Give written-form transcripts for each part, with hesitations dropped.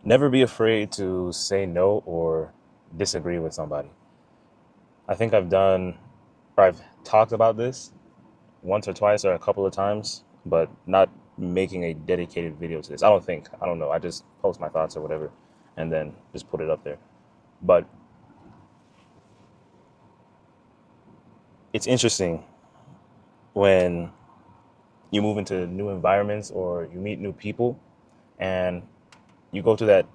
Never be afraid to say no or disagree with somebody. I think I've talked about this once or twice or a couple of times, but not making a dedicated video to this. I don't know. I just post my thoughts or whatever and then just put it up there. But it's interesting when you move into new environments or you meet new people and you go through that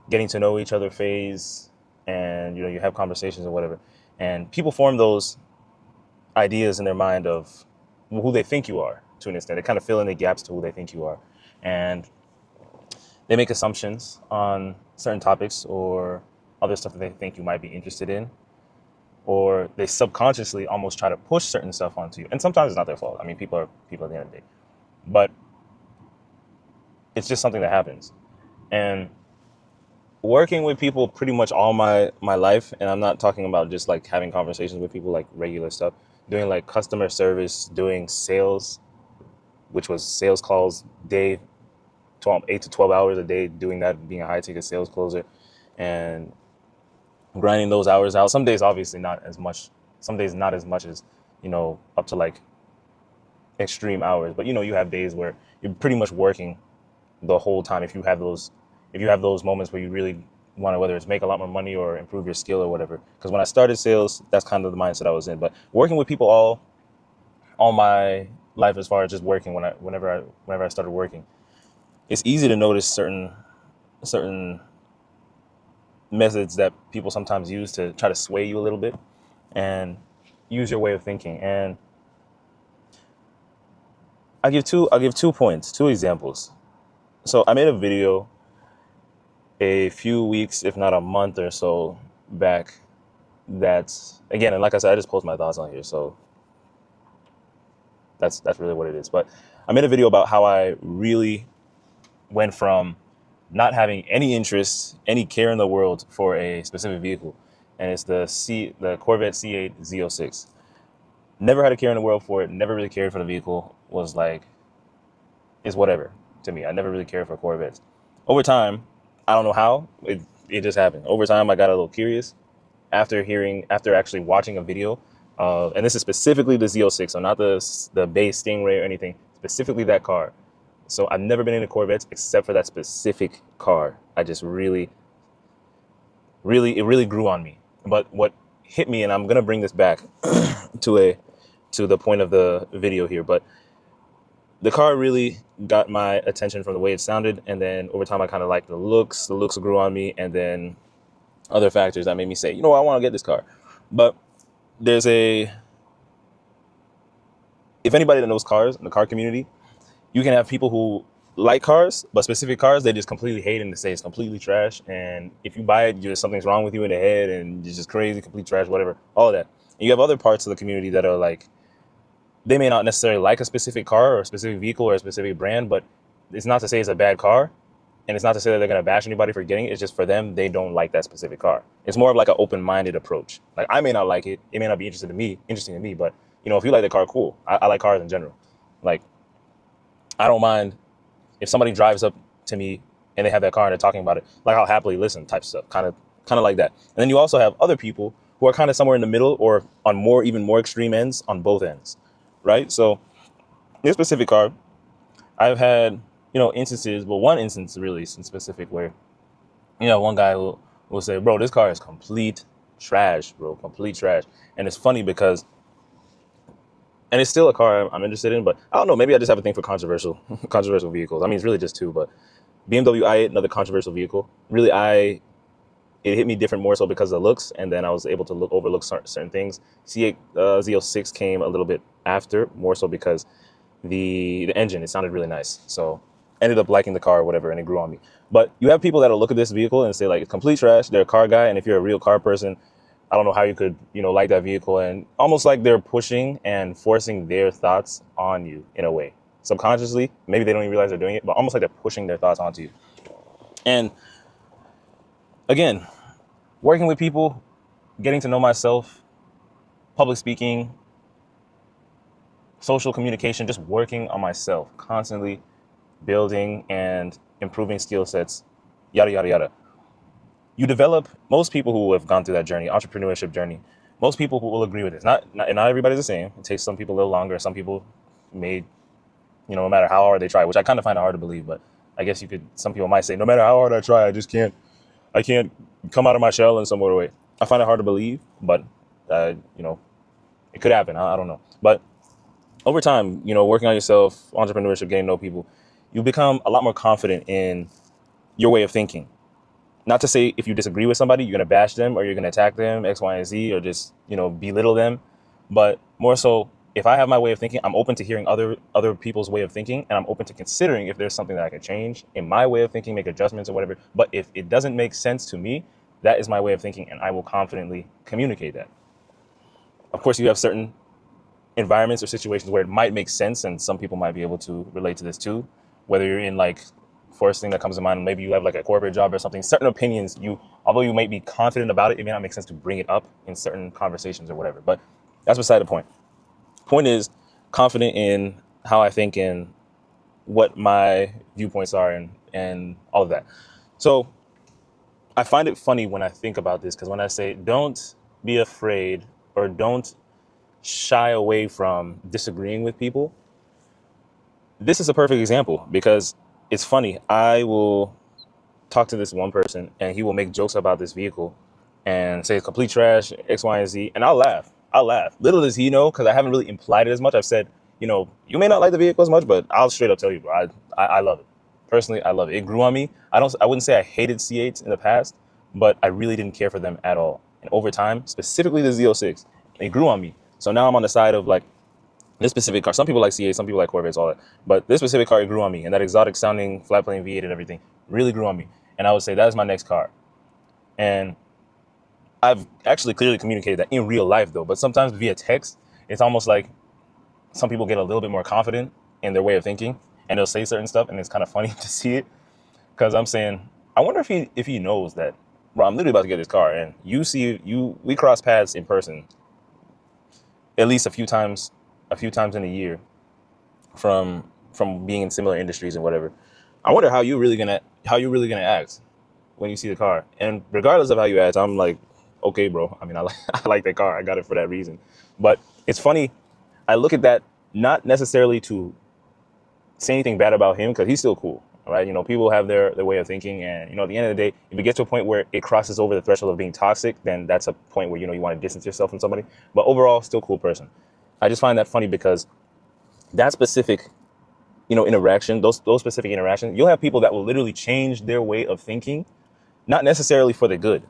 getting to know each other phase and you have conversations or whatever, and people form those ideas in their mind of who they think you are. To an extent, they kind of fill in the gaps to who they think you are, and they make assumptions on certain topics or other stuff that they think you might be interested in, or they subconsciously almost try to push certain stuff onto you, and sometimes it's not their fault. I mean, people are people at the end of the day, but it's just something that happens. And working with people pretty much all my life, and I'm not talking about just like having conversations with people, like regular stuff, doing like customer service, doing sales, which was sales calls day 8 to 12 hours a day, doing that, being a high ticket sales closer and grinding those hours out. Some days obviously not as much, some days not as much as up to like extreme hours, but you have days where you're pretty much working the whole time. If you have those moments where you really want to, whether it's make a lot more money or improve your skill or whatever. Because when I started sales, that's kind of the mindset I was in. But working with people all my life, as far as just working, whenever I started working, it's easy to notice certain methods that people sometimes use to try to sway you a little bit and use your way of thinking. And I'll give 2 points, 2 examples. So I made a video a few weeks, if not a month or so back. That's, again, and like I said, I just post my thoughts on here, so that's really what it is. But I made a video about how I really went from not having any interest, any care in the world for a specific vehicle, and it's the Corvette C8 Z06. Never had a care in the world for it. Never really cared for the vehicle. Was like, it's whatever to me. I never really cared for Corvettes. Over time, I don't know how it just happened. Over time, I got a little curious after actually watching a video, and this is specifically the Z06, so not the base Stingray or anything, specifically that car. So I've never been into Corvettes except for that specific car. I just it really grew on me. But what hit me, and I'm gonna bring this back to the point of the video here, but the car really got my attention from the way it sounded, and then over time I kind of liked the looks. The looks grew on me, and then other factors that made me say, I want to get this car. But there's if anybody that knows cars in the car community, you can have people who like cars, but specific cars they just completely hate and they say it's completely trash. And if you buy it, just something's wrong with you in the head and you're just crazy, complete trash, whatever, all of that. And you have other parts of the community that are like, they may not necessarily like a specific car or a specific vehicle or a specific brand, but it's not to say it's a bad car. And it's not to say that they're going to bash anybody for getting it. It's just for them, they don't like that specific car. It's more of like an open-minded approach. Like, I may not like it. It may not be interesting to me, but if you like the car, cool. I like cars in general. Like, I don't mind if somebody drives up to me and they have that car and they're talking about it, like I'll happily listen type stuff, kind of like that. And then you also have other people who are kind of somewhere in the middle or on even more extreme ends on both ends, right? So this specific car, I've had, instances, but one instance really in specific where, one guy will say, bro, this car is complete trash, bro, complete trash. And it's funny because, and it's still a car I'm interested in, but I don't know, maybe I just have a thing for controversial vehicles. I mean, it's really just two, but BMW i8, another controversial vehicle. Really, it hit me different more so because of the looks, and then I was able to overlook certain things. C8 Z06 came a little bit after, more so because the engine, it sounded really nice. So ended up liking the car or whatever, and it grew on me. But you have people that'll look at this vehicle and say like, it's complete trash. They're a car guy, and if you're a real car person, I don't know how you could, like that vehicle, and almost like they're pushing and forcing their thoughts on you in a way. Subconsciously, maybe they don't even realize they're doing it, but almost like they're pushing their thoughts onto you. And again, working with people, getting to know myself, public speaking, social communication, just working on myself, constantly building and improving skill sets yada, yada, yada. You develop, most people who have gone through that journey, entrepreneurship journey, most people will agree with this. Not everybody's the same. It takes some people a little longer. Some people may, no matter how hard they try, which I kind of find it hard to believe, but I guess some people might say, no matter how hard I try, I can't come out of my shell in some other way. I find it hard to believe, but, it could happen. I don't know. But over time, working on yourself, entrepreneurship, getting to know people, you become a lot more confident in your way of thinking. Not to say if you disagree with somebody, you're going to bash them or you're going to attack them, X, Y, and Z, or just, belittle them. But more so, if I have my way of thinking, I'm open to hearing other people's way of thinking, and I'm open to considering if there's something that I can change in my way of thinking, make adjustments or whatever. But if it doesn't make sense to me, that is my way of thinking, and I will confidently communicate that. Of course, you have certain environments or situations where it might make sense, and some people might be able to relate to this too. Whether you're in first thing that comes to mind, maybe you have a corporate job or something, certain opinions, although you might be confident about it, it may not make sense to bring it up in certain conversations or whatever. But that's beside the point. Point is, confident in how I think and what my viewpoints are and all of that. So I find it funny when I think about this, because when I say don't be afraid or don't shy away from disagreeing with people, this is a perfect example, because it's funny. I will talk to this one person and he will make jokes about this vehicle and say it's complete trash, X, Y, and Z, and I'll laugh. Little does he know, because I haven't really implied it as much. I've said, you may not like the vehicle as much, but I'll straight up tell you, bro, I love it. Personally, I love it. It grew on me. I wouldn't say I hated C8s in the past, but I really didn't care for them at all. And over time, specifically the Z06, it grew on me. So now I'm on the side of this specific car. Some people like C8, some people like Corvettes, all that. But this specific car, it grew on me. And that exotic sounding flat plane V8 and everything really grew on me. And I would say that is my next car. And I've actually clearly communicated that in real life though. But sometimes via text, it's almost like some people get a little bit more confident in their way of thinking, and they'll say certain stuff, and it's kind of funny to see it. Because I'm saying, I wonder if he knows that, bro, I'm literally about to get this car, and we cross paths in person at least a few times in a year from being in similar industries and whatever. I wonder how you're really gonna act when you see the car. And regardless of how you act, I'm like, okay, bro. I mean, I like that car. I got it for that reason. But it's funny. I look at that not necessarily to say anything bad about him, because he's still cool, right? People have their way of thinking, and at the end of the day, if it gets to a point where it crosses over the threshold of being toxic, then that's a point where you want to distance yourself from somebody. But overall, still cool person. I just find that funny, because that specific interaction, those specific interactions, you'll have people that will literally change their way of thinking, not necessarily for the good.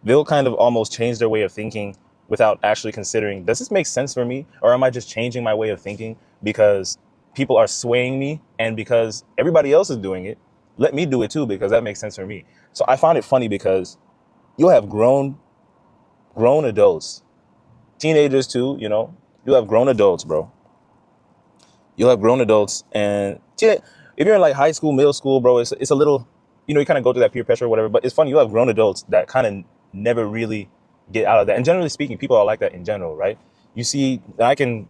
They'll kind of almost change their way of thinking without actually considering, does this make sense for me? Or am I just changing my way of thinking because people are swaying me, and because everybody else is doing it, let me do it too, because that makes sense for me. So I find it funny, because you'll have grown adults, teenagers too, you'll have grown adults, bro. You'll have grown adults, and if you're in high school, middle school, bro, it's a little, you kind of go through that peer pressure or whatever, but it's funny, you'll have grown adults that kind of never really get out of that. And generally speaking, people are like that in general, right? You see, I can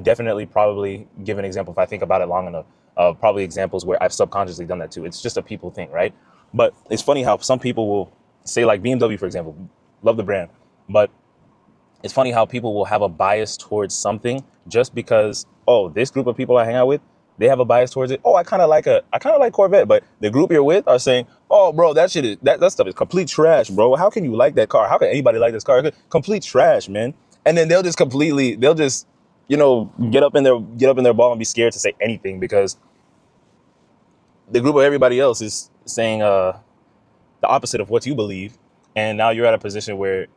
definitely probably give an example if I think about it long enough, probably examples where I've subconsciously done that too. It's just a people thing, right? But it's funny how some people will say, BMW, for example, love the brand, but it's funny how people will have a bias towards something just because, oh, this group of people I hang out with, they have a bias towards it. Oh, I kind of like Corvette, but the group you're with are saying, oh, bro, that stuff is complete trash, bro. How can you like that car? How can anybody like this car? Complete trash, man. And then they'll just get up in their ball and be scared to say anything, because the group of everybody else is saying the opposite of what you believe. And now you're at a position where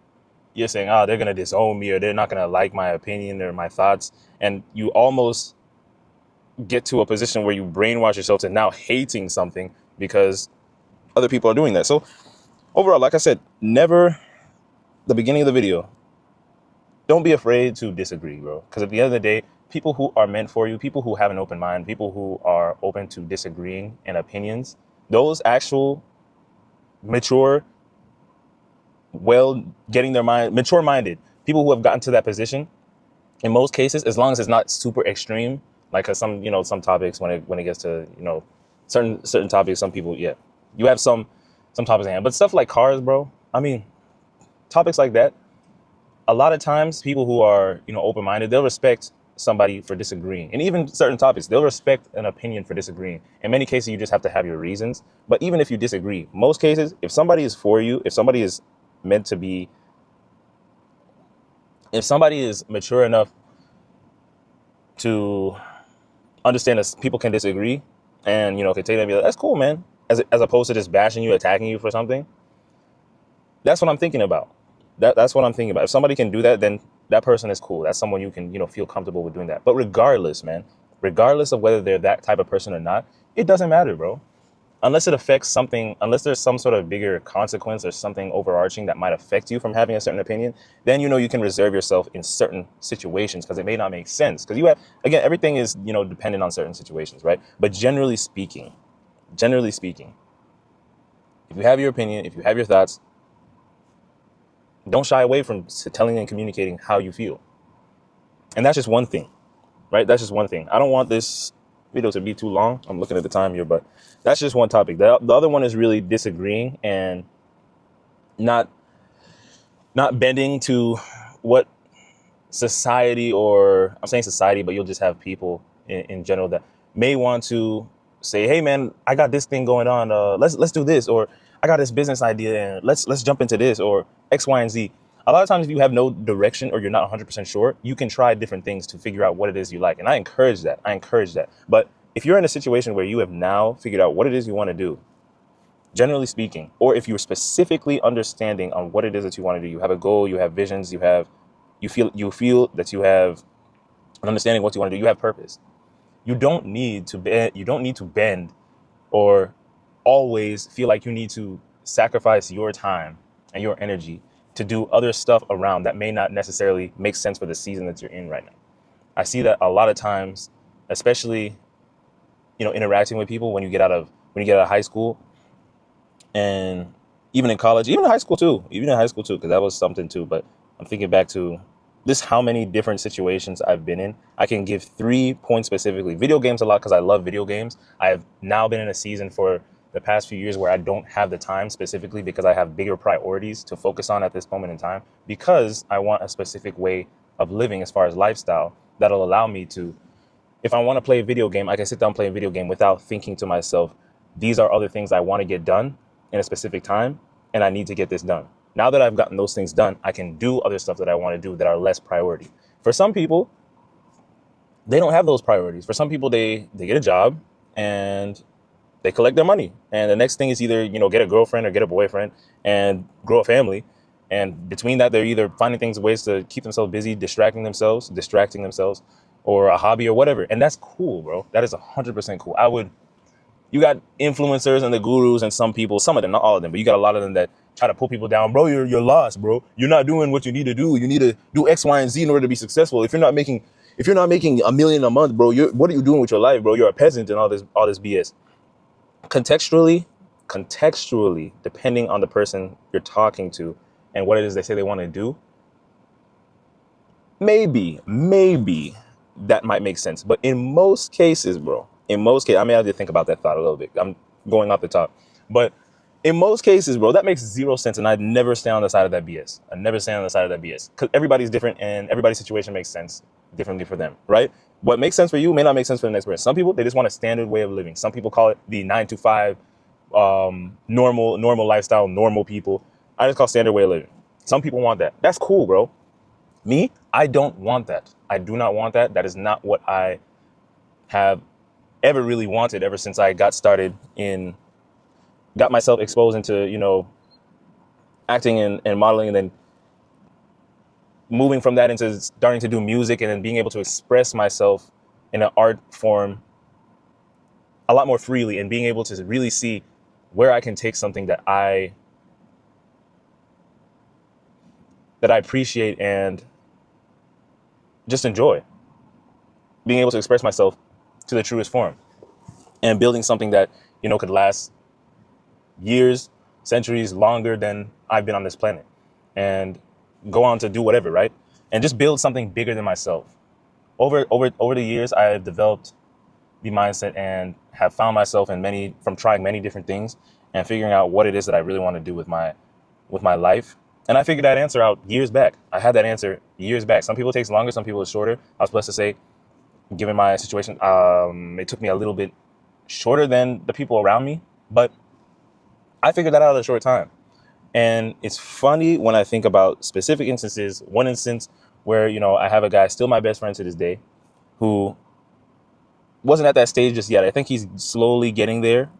you're saying, oh, they're going to disown me, or they're not going to like my opinion or my thoughts. And you almost get to a position where you brainwash yourself to now hating something because other people are doing that. So overall, like I said, the beginning of the video, don't be afraid to disagree, bro. Because at the end of the day, people who are meant for you, people who have an open mind, people who are open to disagreeing in opinions, those actual mature, mature-minded people who have gotten to that position, in most cases, as long as it's not super extreme, like some topics when it gets to certain topics, some people, yeah, You have some topics in hand, but stuff like cars, bro. I mean, topics like that. A lot of times, people who are open-minded, they'll respect somebody for disagreeing, and even certain topics, they'll respect an opinion for disagreeing. In many cases, you just have to have your reasons. But even if you disagree, most cases, if somebody is for you, if somebody is meant to be, if somebody is mature enough to understand that people can disagree, and can take that and be like, that's cool, man, as opposed to just bashing you, attacking you for something. That's what I'm thinking about. That's what I'm thinking about. If somebody can do that, then that person is cool. That's someone you can feel comfortable with doing that. But regardless, man, regardless of whether they're that type of person or not, it doesn't matter, bro. Unless it affects something, unless there's some sort of bigger consequence or something overarching that might affect you from having a certain opinion, then you can reserve yourself in certain situations, because it may not make sense. Because you have, again, everything is dependent on certain situations, right? But generally speaking, if you have your opinion, if you have your thoughts, don't shy away from telling and communicating how you feel. And that's just one thing, right? That's just one thing. I don't want this video to be too long. I'm looking at the time here, but that's just one topic. The other one is really disagreeing and not bending to what society, or I'm saying society, but you'll just have people in general that may want to say, hey man, I got this thing going on. Let's do this, or I got this business idea and let's jump into this, or X, Y, and Z. A lot of times if you have no direction or you're not 100% sure, you can try different things to figure out what it is you like. And I encourage that. But if you're in a situation where you have now figured out what it is you want to do, generally speaking, or if you're specifically understanding on what it is that you want to do, you have a goal, you have visions, you feel that you have an understanding of what you want to do, you have purpose. You don't need to bend or always feel like you need to sacrifice your time and your energy to do other stuff around that may not necessarily make sense for the season that you're in right now. I see that a lot of times, especially, interacting with people when you get out of high school, and even in college, even in high school too, because that was something too. But I'm thinking back to this, how many different situations I've been in. I can give 3 points specifically. Video games a lot, because I love video games. I've now been in a season for the past few years where I don't have the time, specifically because I have bigger priorities to focus on at this moment in time, because I want a specific way of living as far as lifestyle that'll allow me to, if I want to play a video game, I can sit down and play a video game without thinking to myself, these are other things I want to get done in a specific time, and I need to get this done. Now that I've gotten those things done, I can do other stuff that I want to do that are less priority. For some people, they don't have those priorities. For some people, they get a job and they collect their money. And the next thing is either, get a girlfriend or get a boyfriend and grow a family. And between that, they're either finding ways to keep themselves busy, distracting themselves, or a hobby or whatever. And that's cool, bro. That is 100% cool. You got influencers and the gurus and some people, some of them, not all of them, but you got a lot of them that try to pull people down. Bro, you're lost, bro. You're not doing what you need to do. You need to do X, Y, and Z in order to be successful. If you're not making $1 million a month, bro, what are you doing with your life, bro? You're a peasant and all this BS. Contextually, depending on the person you're talking to and what it is they say they want to do, maybe that might make sense. But in most cases, bro, I may have to think about that thought a little bit. I'm going off the top. But in most cases, bro, that makes zero sense. And I'd never stay on the side of that BS. Because everybody's different and everybody's situation makes sense differently for them, right? What makes sense for you may not make sense for the next person. Some people, they just want a standard way of living. Some people call it the 9 to 5 normal lifestyle, normal people. I just call standard way of living. Some people want that. That's cool, bro. Me, I don't want that. I do not want that. That is not what I have ever really wanted ever since I got myself exposed into, acting and modeling, and then moving from that into starting to do music, and then being able to express myself in an art form a lot more freely, and being able to really see where I can take something that I appreciate and just enjoy, being able to express myself to the truest form, and building something that, could last years, centuries longer than I've been on this planet, and go on to do whatever, right? And just build something bigger than myself. Over the years, I have developed the mindset and have found myself from trying many different things. and figuring out what it is that I really want to do with my life. And I figured that answer out years back. I had that answer years back. Some people it takes longer, some people it's shorter. I was blessed to say, given my situation, it took me a little bit shorter than the people around me, but I figured that out in a short time. And it's funny when I think about specific instances. One instance where, I have a guy, still my best friend to this day, who wasn't at that stage just yet. I think he's slowly getting there.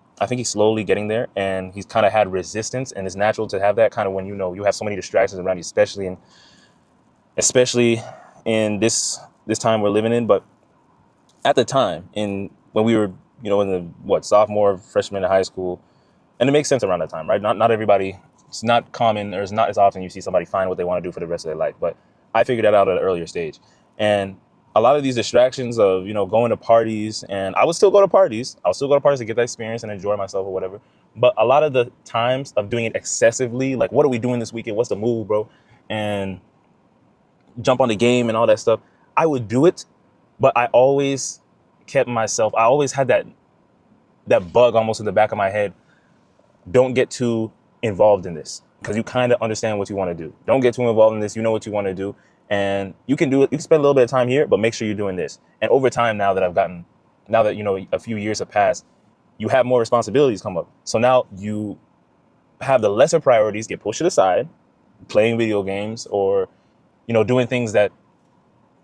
And he's kind of had resistance, and it's natural to have that kind of when you have so many distractions around you, especially in this time we're living in. But at the time, when we were, in the sophomore, freshman in high school, and it makes sense around that time, right? Not everybody. It's not common, or it's not as often you see somebody find what they want to do for the rest of their life. But I figured that out at an earlier stage, and a lot of these distractions of, going to parties, and I would still go to parties. I'll still go to parties to get that experience and enjoy myself or whatever. But a lot of the times of doing it excessively, like, what are we doing this weekend? What's the move, bro? And jump on the game and all that stuff. I would do it, but I always kept myself. I always had that bug almost in the back of my head. Don't get too involved in this, because you kind of understand what you want to do. Don't get too involved in this. You know what you want to do. And you can do it. You can spend a little bit of time here, but make sure you're doing this. And over time, now that a few years have passed, you have more responsibilities come up. So now you have the lesser priorities get pushed to the side, playing video games or, doing things that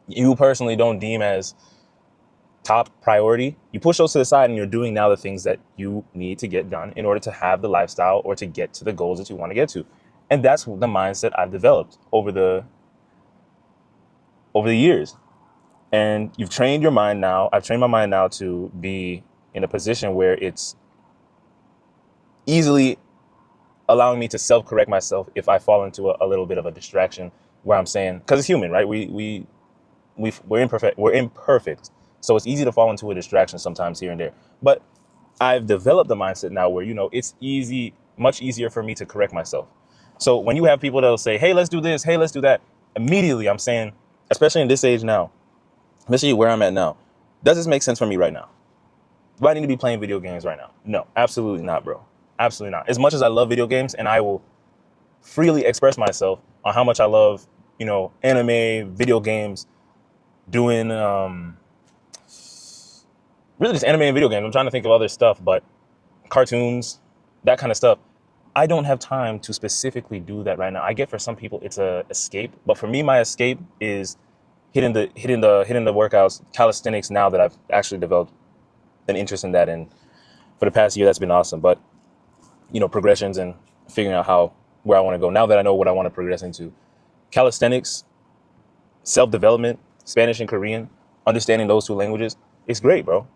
you personally don't deem as top priority. You push those to the side, and you're doing now the things that you need to get done in order to have the lifestyle or to get to the goals that you want to get to. And that's the mindset I've developed over the years. And you've trained your mind now. I've trained my mind now to be in a position where it's easily allowing me to self-correct myself if I fall into a little bit of a distraction, where I'm saying, because it's human, right? We're imperfect. So it's easy to fall into a distraction sometimes here and there. But I've developed the mindset now where, it's much easier for me to correct myself. So when you have people that'll say, hey, let's do this, hey, let's do that, immediately I'm saying, especially in this age now, especially where I'm at now, does this make sense for me right now? Do I need to be playing video games right now? No, absolutely not, bro. Absolutely not. As much as I love video games, and I will freely express myself on how much I love, anime, video games, doing really just anime and video games. I'm trying to think of other stuff, but cartoons, that kind of stuff. I don't have time to specifically do that right now. I get for some people it's a escape, but for me, my escape is hitting the workouts, calisthenics. Now that I've actually developed an interest in that, and for the past year, that's been awesome. But progressions and figuring out where I want to go. Now that I know what I want to progress into, calisthenics, self-development, Spanish and Korean, understanding those two languages, it's great, bro.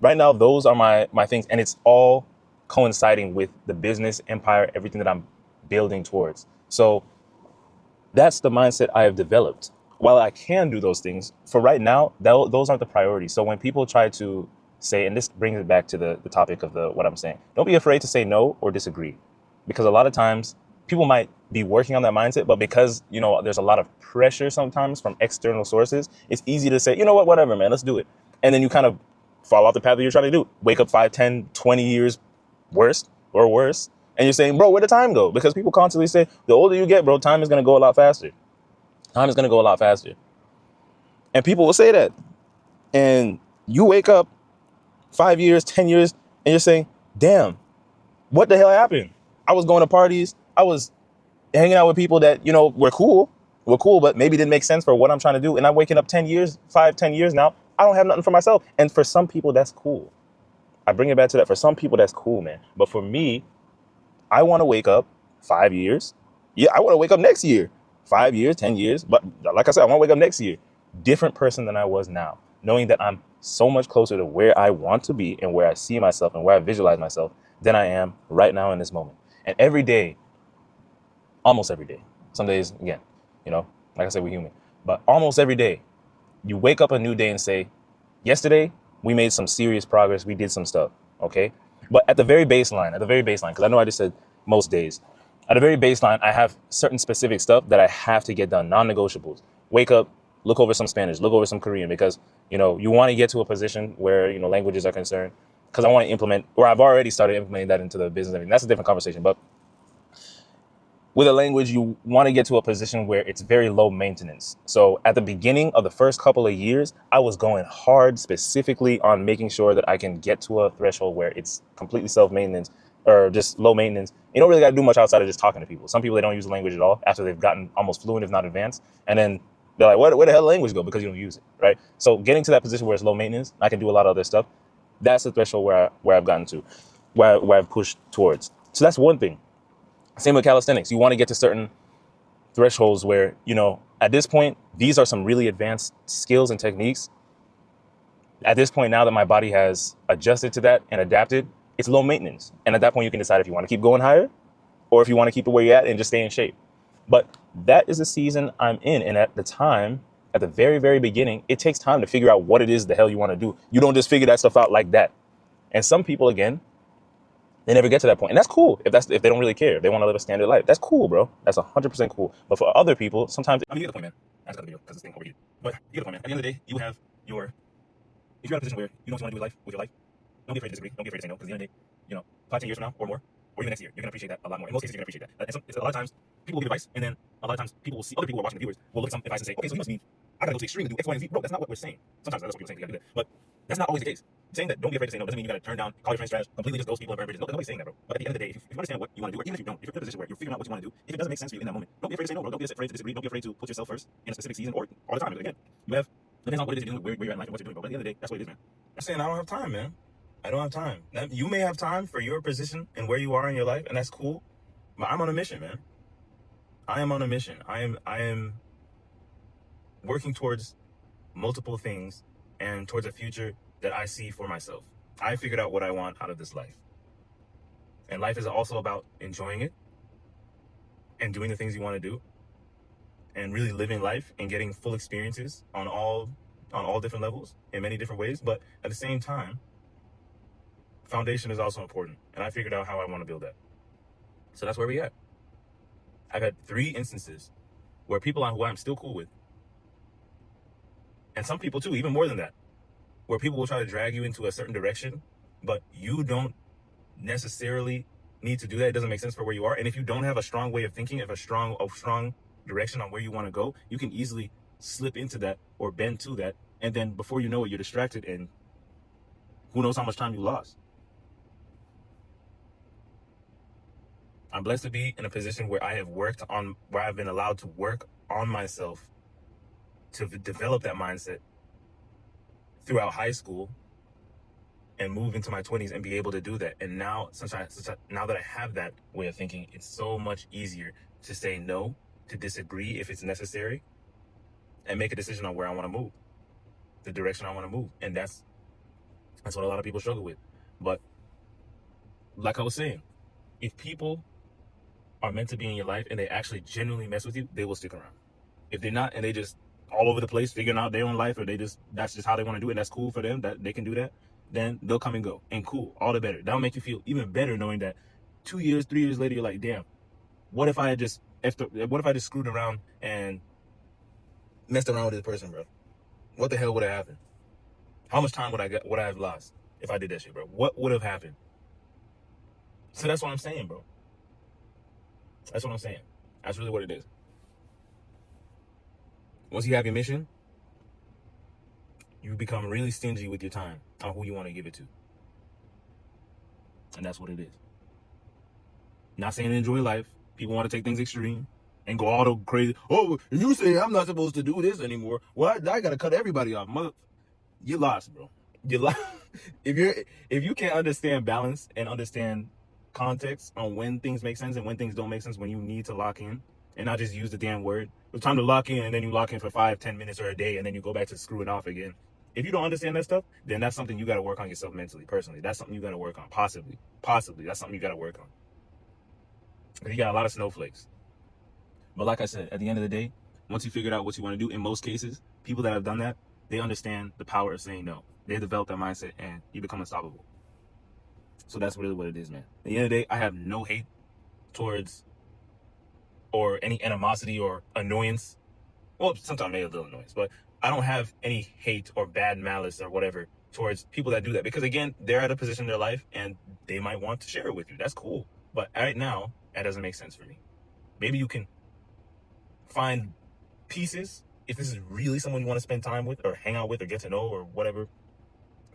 Right now, those are my things, and it's all coinciding with the business empire, everything that I'm building towards. So that's the mindset I have developed. While I can do those things, for right now, those aren't the priorities. So when people try to say, and this brings it back to the topic of what I'm saying, don't be afraid to say no or disagree, because a lot of times people might be working on that mindset, but because, there's a lot of pressure sometimes from external sources, it's easy to say, whatever, man, let's do it. And then you kind of fall off the path that you're trying to do. Wake up 5, 10, 20 years worse. And you're saying, bro, where'd the time go? Because people constantly say, the older you get, bro, time is going to go a lot faster. And people will say that. And you wake up 5 years, 10 years, and you're saying, damn, what the hell happened? I was going to parties. I was hanging out with people that, were cool, but maybe didn't make sense for what I'm trying to do. And I'm waking up 10 years now. I don't have nothing for myself. And for some people, that's cool. I bring it back to that. For some people, that's cool, man. But for me, I want to wake up 5 years. Yeah, I want to wake up next year. 5 years, 10 years. But like I said, I want to wake up next year. Different person than I was now. Knowing that I'm so much closer to where I want to be and where I see myself and where I visualize myself than I am right now in this moment. And every day, almost every day, some days, again, like I said, we're human. But almost every day, you wake up a new day and say, yesterday, we made some serious progress. We did some stuff, okay? But at the very baseline, because I know I just said most days, at the very baseline, I have certain specific stuff that I have to get done, non-negotiables. Wake up, look over some Spanish, look over some Korean, because, you want to get to a position where, languages are concerned. because I want to implement, or I've already started implementing that into the business and everything. That's a different conversation. But with a language, you want to get to a position where it's very low maintenance. So at the beginning of the first couple of years, I was going hard specifically on making sure that I can get to a threshold where it's completely self-maintenance or just low maintenance. You don't really got to do much outside of just talking to people. Some people, they don't use the language at all after they've gotten almost fluent, if not advanced. And then they're like, where the hell did the language go? Because you don't use it, right? So getting to that position where it's low maintenance, I can do a lot of other stuff. That's the threshold where I've gotten to, where I've pushed towards. So that's one thing. Same with calisthenics. You want to get to certain thresholds where, at this point, these are some really advanced skills and techniques. At this point, now that my body has adjusted to that and adapted, it's low maintenance. And at that point, you can decide if you want to keep going higher or if you want to keep it where you're at and just stay in shape. But that is the season I'm in. And at the time, at the very, very beginning, it takes time to figure out what it is the hell you want to do. You don't just figure that stuff out like that. And some people, again, they never get to that point. And that's cool if they don't really care. If they want to live a standard life. That's cool, bro. That's 100% cool. But for other people, sometimes, you get the point, man. I just got the video because this thing overheated. But you get the point, man. At the end of the day, if you're in a position where you know what you want to do with your life, don't be afraid to disagree. Don't be afraid to say no. Because at the end of the day, 5, 10 years from now or more, or even next year, you're going to appreciate that a lot more. In most cases, you're going to appreciate that. And a lot of times, people will give advice, and then a lot of times, people will see other people who are watching the viewers will look at some advice and say, okay, so you must mean I got to go to the extreme and do X, Y, and Z. Bro, that's not what we're saying. Sometimes that's what people say, you got to do that. But that's not always the case. Saying that don't be afraid to say no doesn't mean you got to turn down, call your friends trash, completely just ghost people and burn bridges. No, nobody's saying that, bro. But at the end of the day, if you understand what you want to do, or even if you don't, if you're in a position where you're figuring out what you want to do, if it doesn't make sense for you in that moment, don't be afraid to say no, bro. Don't be afraid to disagree. Don't be afraid to put yourself first in a specific season or all the time. Again, depends on what it is you're doing, where you're at in life and what you're doing, bro. But at the end of the day, that's what it is, man. I'm saying I don't have time, man. I don't have time. Now, you may have time for your position and where you are in your life, and that's cool. But I'm on a mission, man. I am on a mission. I am working towards multiple things and towards a future that I see for myself. I figured out what I want out of this life. And life is also about enjoying it and doing the things you want to do and really living life and getting full experiences on all different levels in many different ways. But at the same time, foundation is also important. And I figured out how I want to build that. So that's where we at. I've had 3 instances where people who I'm still cool with, and some people too, even more than that, where people will try to drag you into a certain direction, but you don't necessarily need to do that. It doesn't make sense for where you are. And if you don't have a strong way of thinking, if a strong direction on where you want to go, you can easily slip into that or bend to that. And then before you know it, you're distracted and who knows how much time you lost. I'm blessed to be in a position where where I've been allowed to work on myself to develop that mindset throughout high school and move into my 20s and be able to do that. And now, now that I have that way of thinking, it's so much easier to say no, to disagree if it's necessary, and make a decision on where I want to move, the direction I want to move. And that's what a lot of people struggle with. But like I was saying, if people are meant to be in your life and they actually genuinely mess with you, they will stick around. If they're not and they just all over the place figuring out their own life, or that's just how they want to do it, and that's cool for them, that they can do that, then they'll come and go. And cool, all the better. That'll make you feel even better knowing that 2 years, 3 years later, you're like, damn, what if I just screwed around and messed around with this person, bro? What the hell would have happened? How much time would I have lost if I did that shit, bro? What would have happened? So that's what I'm saying, bro. That's what I'm saying. That's really what it is. Once you have your mission, you become really stingy with your time on who you want to give it to. And that's what it is. Not saying to enjoy life. People want to take things extreme and go all the crazy. Oh, you say I'm not supposed to do this anymore. Well, I got to cut everybody off. You lost, bro. You lost. If you can't understand balance and understand context on when things make sense and when things don't make sense, when you need to lock in and not just use the damn word. It's time to lock in, and then you lock in for 5-10 minutes or a day, and then you go back to screwing off again. If you don't understand that stuff, then that's something you got to work on yourself mentally, personally. That's something you got to work on. Possibly. That's something you got to work on. But you got a lot of snowflakes. But like I said, at the end of the day, once you figured out what you want to do, in most cases, people that have done that, they understand the power of saying no. They develop that mindset, and you become unstoppable. So that's really what it is, man. At the end of the day, I have no hate towards or any animosity or annoyance. Well, sometimes maybe a little annoyance, but I don't have any hate or bad malice or whatever towards people that do that, because again, they're at a position in their life and they might want to share it with you. That's cool. But right now, that doesn't make sense for me. Maybe you can find pieces if this is really someone you want to spend time with or hang out with or get to know or whatever,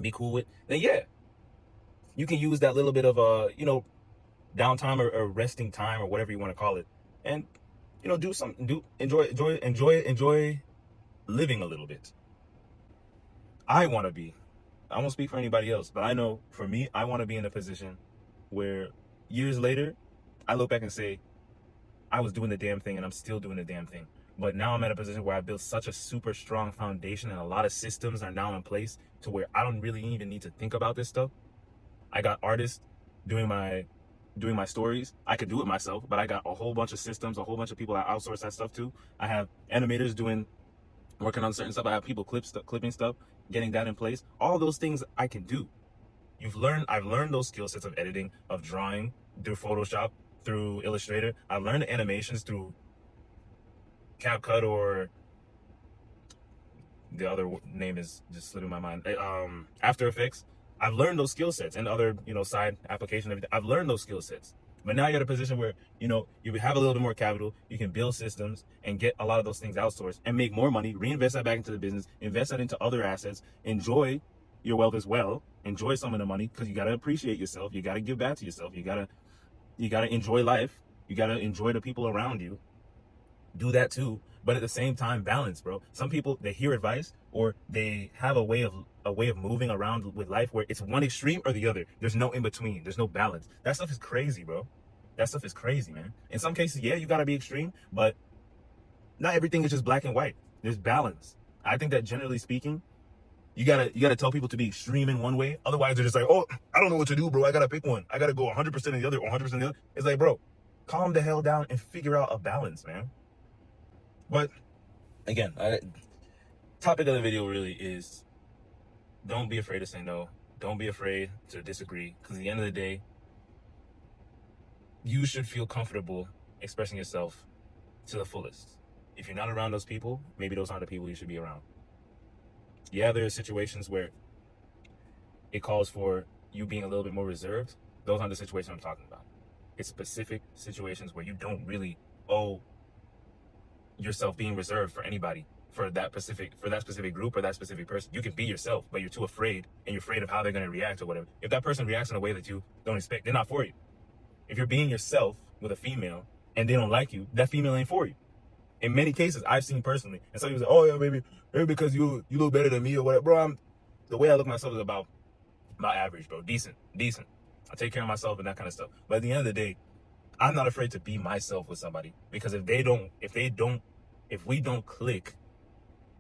be cool with, then yeah, you can use that little bit of downtime or resting time or whatever you want to call it, and do something, enjoy living a little bit. I won't speak for anybody else, but I know for me, I want to be in a position where years later I look back and say, I was doing the damn thing and I'm still doing the damn thing. But now I'm at a position where I built such a super strong foundation and a lot of systems are now in place to where I don't really even need to think about this stuff. I got artists doing my stories. I could do it myself, but I got a whole bunch of systems, a whole bunch of people I outsource that stuff to. I have animators working on certain stuff. I have people clipping stuff, getting that in place. All those things I can do. I've learned those skill sets of editing, of drawing through Photoshop, through Illustrator. I've learned the animations through CapCut, or the other name is just slipping my mind. After Effects. I've learned those skill sets and other, side application, everything. I've learned those skill sets. But now you're at a position where, you have a little bit more capital, you can build systems and get a lot of those things outsourced and make more money, reinvest that back into the business, invest that into other assets, enjoy your wealth as well, enjoy some of the money, because you got to appreciate yourself. You got to give back to yourself. You got to enjoy life. You got to enjoy the people around you. Do that too. But at the same time, balance, bro. Some people, they hear advice or they have a way of moving around with life where it's one extreme or the other. There's no in between. There's no balance. That stuff is crazy, bro. That stuff is crazy, man. In some cases, yeah, you gotta be extreme, but not everything is just black and white. There's balance. I think that generally speaking, you gotta tell people to be extreme in one way. Otherwise, they're just like, oh, I don't know what to do, bro. I gotta pick one. I gotta go 100% in the other, or 100% in the other. It's like, bro, calm the hell down and figure out a balance, man. But again, topic of the video really is, don't be afraid to say no. Don't be afraid to disagree, because at the end of the day, you should feel comfortable expressing yourself to the fullest. If you're not around those people, maybe those aren't the people you should be around. Yeah, there are situations where it calls for you being a little bit more reserved. Those aren't the situations I'm talking about. It's specific situations where you don't really owe yourself being reserved for anybody, for that specific group or that specific person. You can be yourself, but you're too afraid, and you're afraid of how they're going to react or whatever. If that person reacts in a way that you don't expect, they're not for you. If you're being yourself with a female and they don't like you, that female ain't for you. In many cases, I've seen personally. And so you say, oh yeah, maybe because you look better than me or whatever. Bro, the way I look at myself is about average, bro. Decent. I take care of myself and that kind of stuff. But at the end of the day, I'm not afraid to be myself with somebody, because if we don't click,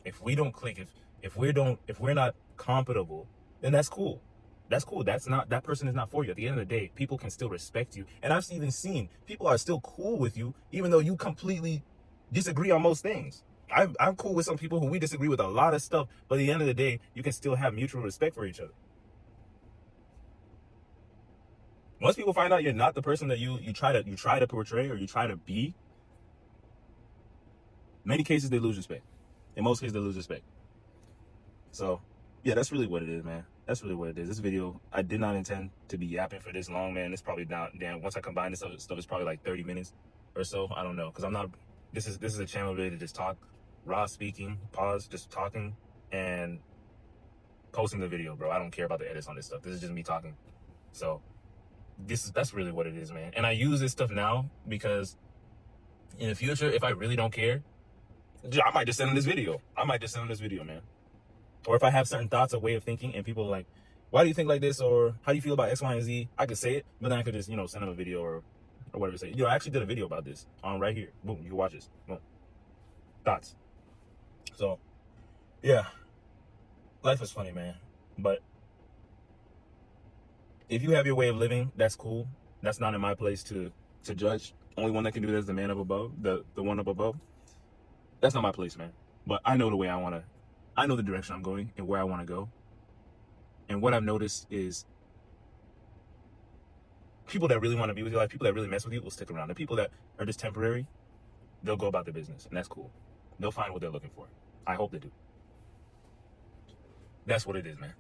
if we're not compatible, then that's cool. That person is not for you. At the end of the day, people can still respect you. And I've even seen people are still cool with you, even though you completely disagree on most things. I'm cool with some people who we disagree with a lot of stuff, but at the end of the day, you can still have mutual respect for each other. Once people find out you're not the person that you try to portray or you try to be, many cases they lose respect. In most cases they lose respect. So yeah, that's really what it is, man. That's really what it is. This video, I did not intend to be yapping for this long, man. It's probably down. Damn, once I combine this other stuff, it's probably like 30 minutes or so. I don't know, because I'm not. This is a channel really to just talk, raw speaking, pause, just talking, and posting the video, bro. I don't care about the edits on this stuff. This is just me talking. So that's really what it is, man. And I use this stuff now because in the future, if I really don't care, I might just send them this video. Man. Or if I have certain thoughts or way of thinking and people are like, why do you think like this? Or how do you feel about X, Y, and Z? I could say it, but then I could just, send them a video or whatever. Say, I actually did a video about this on right here. Boom, you can watch this. Boom. Thoughts. So, yeah. Life is funny, man. But if you have your way of living, that's cool. That's not in my place to judge. Only one that can do that is the man up above, the one up above. That's not my place, man. But I know the way I know the direction I'm going and where I want to go. And what I've noticed is people that really want to be with you, like people that really mess with you, will stick around. The people that are just temporary, they'll go about their business, and that's cool. They'll find what they're looking for. I hope they do. That's what it is, man.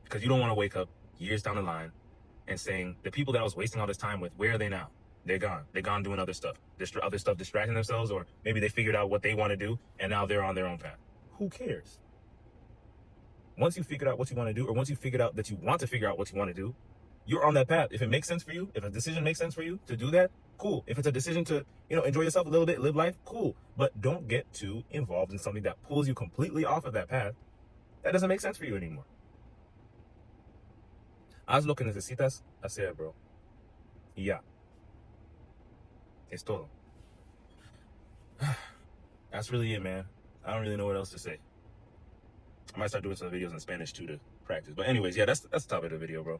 Because you don't want to wake up years down the line and saying, the people that I was wasting all this time with, where are they now? They're gone. They're gone doing other stuff. Other stuff distracting themselves, or maybe they figured out what they want to do and now they're on their own path. Who cares? Once you figured out what you want to do, or once you figured out that you want to figure out what you want to do, you're on that path. If it makes sense for you, if a decision makes sense for you to do that, cool. If it's a decision to, enjoy yourself a little bit, live life, cool. But don't get too involved in something that pulls you completely off of that path that doesn't make sense for you anymore. Haz lo que necesitas hacer, bro. Y ya. Es todo. That's really it, man. I don't really know what else to say. I might start doing some videos in Spanish too to practice. But anyways, yeah, that's the topic of the video, bro.